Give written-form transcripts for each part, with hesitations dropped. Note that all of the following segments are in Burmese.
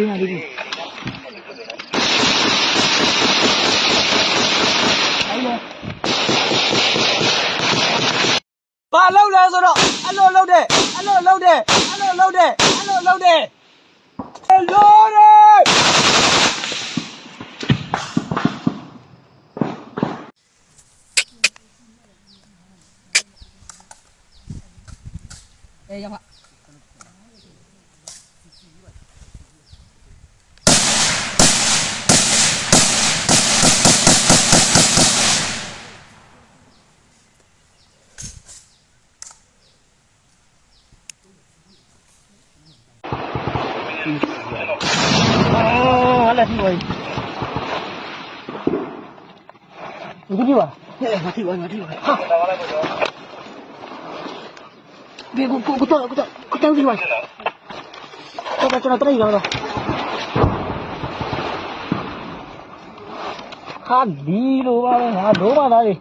边这边。把老来说了，俺老老的，俺老老的，俺老老的，俺老老的，老的。哎呀妈！来听我，你听我，我听我，好。别给我等听我，这一个了。他离了吧，他罗马那里。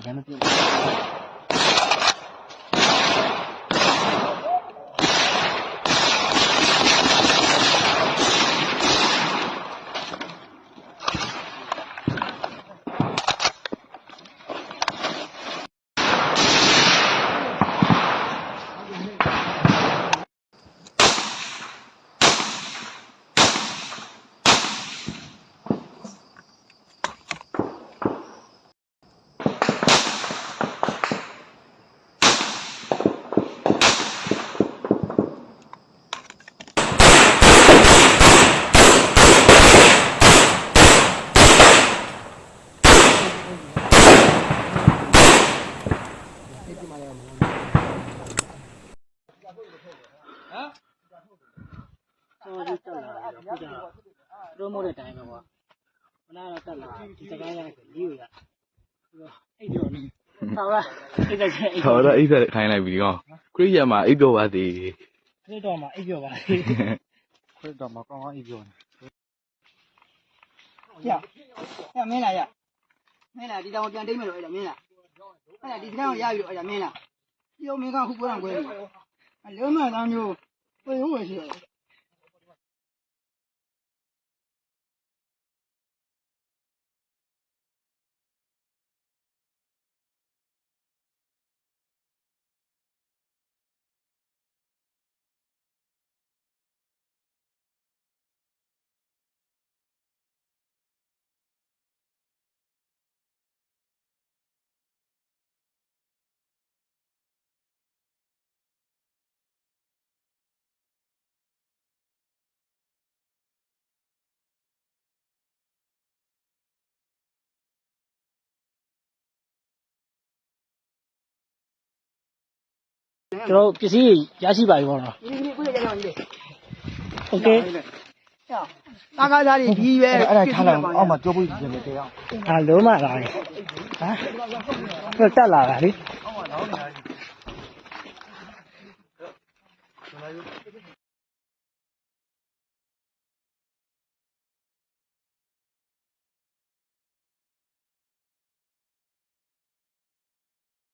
也没变。就တက်လာတယ်ခုကျတော့တို့မို့တဲ့အတိုင်းပဲကွာခဏတော့တက်လာဒီစကားရလေးကိုရအိတ်ပြောနေဟောလားအိတ်တက်ခိုင်းတော့အိတ်တက်ခိုင်းလိုက်ပြီဒီကောင်ခရစ်ယာန်မှာအိတ်ပြောပါသေးခရစ်တော်မှာအိတ်ပြောပါသေးခရစ်တော်မှာကောင်းကောင်းအိတ်ပြောနေရမင်းလားဒီတောင်ပြန်တိတ်မယ်လို့အဲ့ဒါမင်းလားအဲ့ဒါဒီတောင်ရပြီလို့အဲ့ဒါမင်းလားပြုံးမင်းကခုပွဲအောင်ကွဲနေအလုံးမသားမျိုးပြေဝယ်ရှိတယ်ကျွန်တော်ပစ္စည်းရရှိပါပြီပေါ့နော်ဒီကိုရရအောင်ကြီးโอเคတာကားသားတွေဒီပဲအဲ့ဒါထားလိုက်အောက်မှာကြောပွေးကြည့်မယ်တရားလုံးမလာဟမ်တက်လာတာလေ